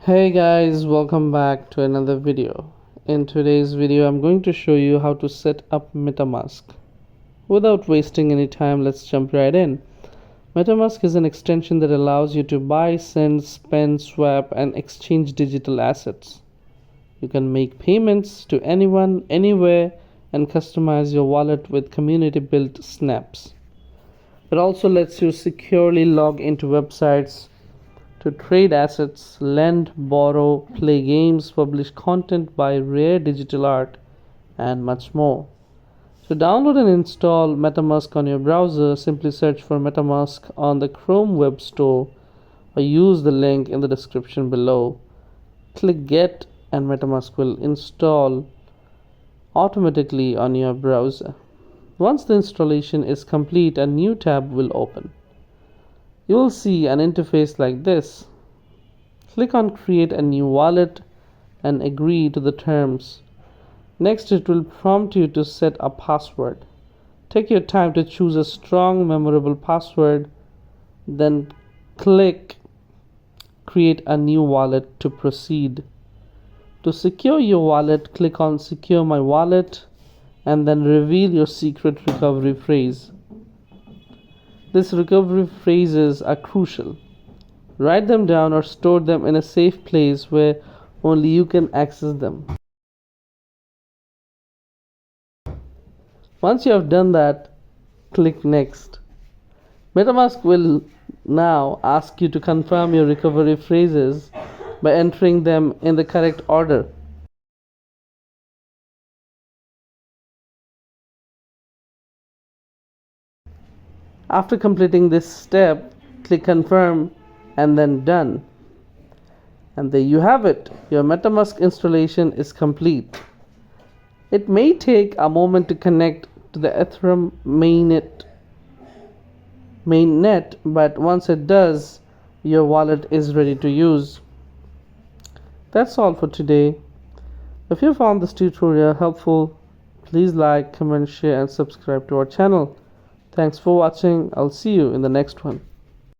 Hey guys, welcome back to another video. In today's video, I'm going to show you how to set up Metamask. Without wasting any time, let's jump right in. Metamask is an extension that allows you to buy, send, spend, swap, and exchange digital assets. You can make payments to anyone, anywhere, and customize your wallet with community-built snaps. It also lets you securely log into websites to trade assets, lend, borrow, play games, publish content, buy rare digital art, and much more. To download and install Metamask on your browser, simply search for Metamask on the Chrome Web Store or use the link in the description below. Click Get and Metamask will install automatically on your browser. Once the installation is complete, a new tab will open. You will see an interface like this. Click on Create a new wallet and agree to the terms. Next, it will prompt you to set a password. Take your time to choose a strong, memorable password, then click Create a new wallet to proceed. To secure your wallet, click on Secure My Wallet and then reveal your secret recovery phrase. These recovery phrases are crucial. Write them down or store them in a safe place where only you can access them. Once you have done that, click Next. Metamask will now ask you to confirm your recovery phrases by entering them in the correct order. After completing this step, click Confirm and then Done. And there you have it. Your Metamask installation is complete. It may take a moment to connect to the Ethereum mainnet, but once it does, your wallet is ready to use. That's all for today. If you found this tutorial helpful, please like, comment, share, and subscribe to our channel. Thanks for watching. I'll see you in the next one.